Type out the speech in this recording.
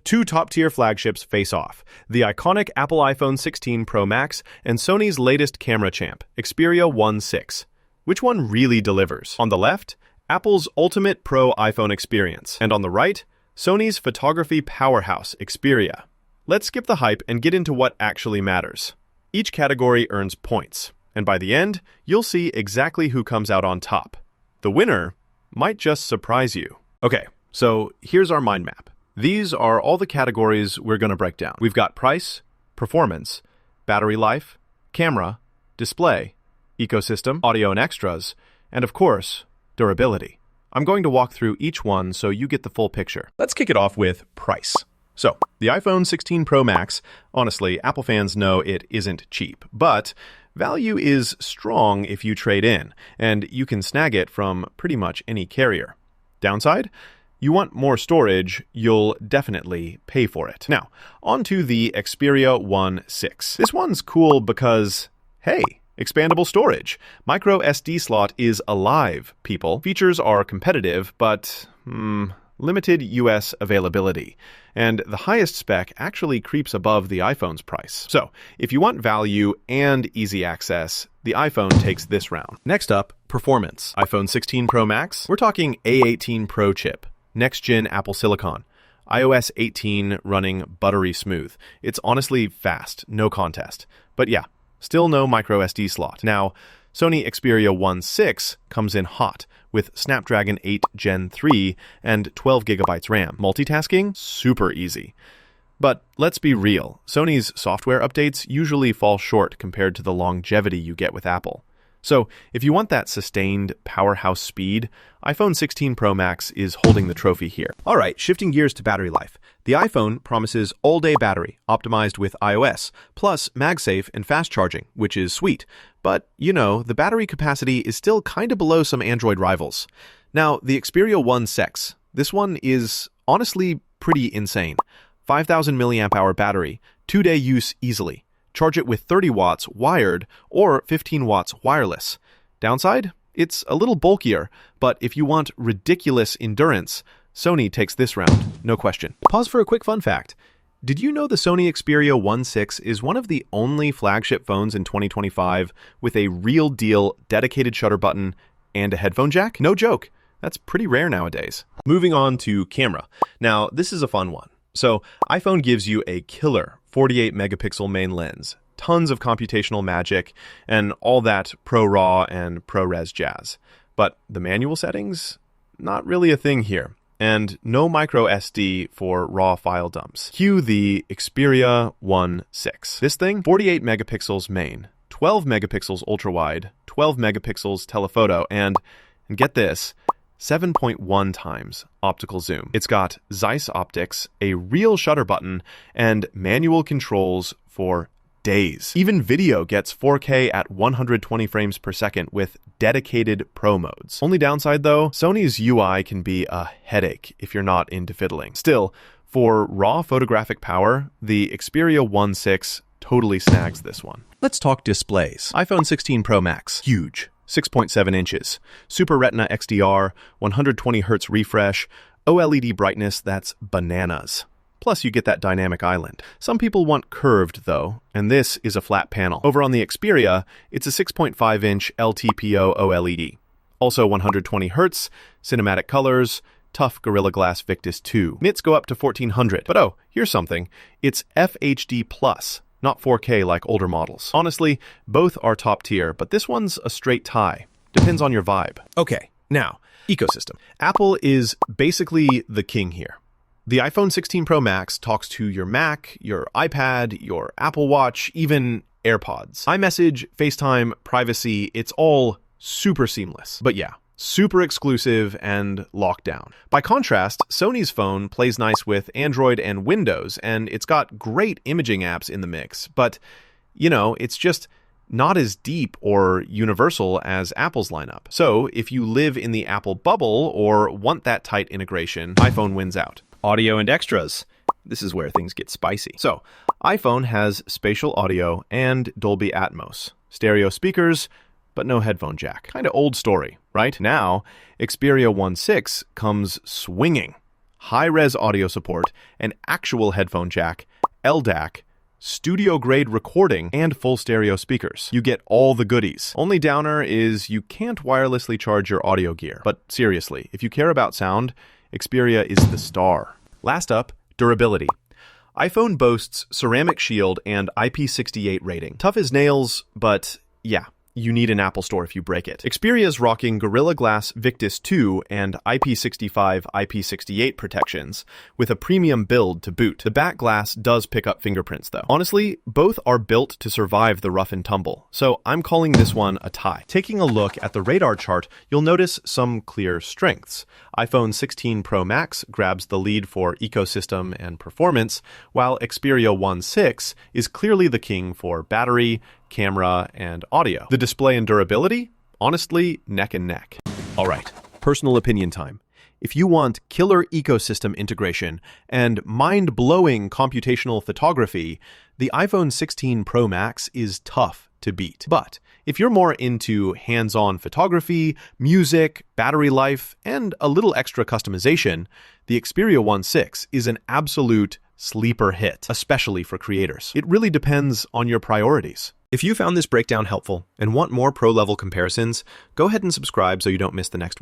Two top-tier flagships face off, the iconic Apple iPhone 16 Pro Max and Sony's latest camera champ, Xperia 1.6. Which one really delivers? On the left, Apple's ultimate pro iPhone experience, and on the right, Sony's photography powerhouse, Xperia. Let's skip the hype and get into what actually matters. Each category earns points, and by the end, you'll see exactly who comes out on top. The winner might just surprise you. Okay, so here's our mind map. These are all the categories we're going to break down. We've got price, performance, battery life, camera, display, ecosystem, audio and extras, and of course, durability. I'm going to walk through each one so you get the full picture. Let's kick it off with price. So, the iPhone 16 Pro Max, honestly, Apple fans know it isn't cheap, but value is strong if you trade in, and you can snag it from pretty much any carrier. Downside? You want more storage, you'll definitely pay for it. Now, on to the Xperia 1.6. This one's cool because, hey, expandable storage. Micro SD slot is alive, people. Features are competitive, but, limited US availability. And the highest spec actually creeps above the iPhone's price. So, if you want value and easy access, the iPhone takes this round. Next up, performance. iPhone 16 Pro Max, we're talking A18 Pro chip. Next-gen Apple Silicon. iOS 18 running buttery smooth. It's honestly fast, no contest. But yeah, still no micro SD slot. Now, Sony Xperia 1.6 comes in hot with Snapdragon 8 Gen 3 and 12 GB RAM. Multitasking? Super easy. But let's be real, Sony's software updates usually fall short compared to the longevity you get with Apple. So, if you want that sustained powerhouse speed, iPhone 16 Pro Max is holding the trophy here. All right, shifting gears to battery life. The iPhone promises all-day battery, optimized with iOS, plus MagSafe and fast charging, which is sweet. But, you know, the battery capacity is still kind of below some Android rivals. Now, the Xperia 1.6, this one is honestly pretty insane. 5,000 mAh battery, 2-day use easily. Charge it with 30 watts wired or 15 watts wireless. Downside? It's a little bulkier, but if you want ridiculous endurance, Sony takes this round, no question. Pause for a quick fun fact. Did you know the Sony Xperia 1.6 is one of the only flagship phones in 2025 with a real deal dedicated shutter button and a headphone jack? No joke. That's pretty rare nowadays. Moving on to camera. Now, this is a fun one. So, iPhone gives you a killer 48 megapixel main lens, tons of computational magic, and all that ProRAW and ProRes jazz. But the manual settings? Not really a thing here. And no micro SD for raw file dumps. Cue the Xperia 1.6. This thing, 48 megapixels main, 12 megapixels ultra-wide, 12 megapixels telephoto, and get this, 7.1 times optical zoom. It's got Zeiss optics, a real shutter button, and manual controls for days. Even video gets 4K at 120 frames per second with dedicated pro modes. Only downside though, Sony's UI can be a headache if you're not into fiddling. Still, for raw photographic power, the Xperia 1.6 totally snags this one. Let's talk displays. iPhone 16 Pro Max, huge. 6.7 inches, Super Retina XDR, 120Hz refresh, OLED brightness that's bananas. Plus you get that dynamic island. Some people want curved though, and this is a flat panel. Over on the Xperia, it's a 6.5-inch LTPO OLED. Also 120Hz, cinematic colors, tough Gorilla Glass Victus 2. Nits go up to 1400, but oh, here's something. It's FHD+. Not 4K like older models. Honestly, both are top tier, but this one's a straight tie. Depends on your vibe. Okay, now, ecosystem. Apple is basically the king here. The iPhone 16 Pro Max talks to your Mac, your iPad, your Apple Watch, even AirPods. iMessage, FaceTime, privacy, it's all super seamless. But yeah, super exclusive and locked down. By contrast, Sony's phone plays nice with Android and Windows, and it's got great imaging apps in the mix, but, you know, it's just not as deep or universal as Apple's lineup. So, if you live in the Apple bubble or want that tight integration, iPhone wins out. Audio and extras. This is where things get spicy. So, iPhone has spatial audio and Dolby Atmos, stereo speakers, but no headphone jack. Kind of old story, right? Now, Xperia 1.6 comes swinging. high-res audio support, an actual headphone jack, LDAC, studio-grade recording, and full stereo speakers. You get all the goodies. Only downer is you can't wirelessly charge your audio gear. But seriously, if you care about sound, Xperia is the star. Last up, durability. iPhone boasts ceramic shield and IP68 rating. Tough as nails, but yeah, you need an Apple Store if you break it. Xperia's rocking Gorilla Glass Victus 2 and IP65, IP68 protections, with a premium build to boot. The back glass does pick up fingerprints, though. Honestly, both are built to survive the rough and tumble, so I'm calling this one a tie. Taking a look at the radar chart, you'll notice some clear strengths. iPhone 16 Pro Max grabs the lead for ecosystem and performance, while Xperia 1.6 is clearly the king for battery, camera, and audio. The display and durability? Honestly, neck and neck. All right, personal opinion time. If you want killer ecosystem integration and mind-blowing computational photography, the iPhone 16 Pro Max is tough to beat. But if you're more into hands-on photography, music, battery life, and a little extra customization, the Xperia 1.6 is an absolute sleeper hit, especially for creators. It really depends on your priorities. If you found this breakdown helpful and want more pro-level comparisons, go ahead and subscribe so you don't miss the next one.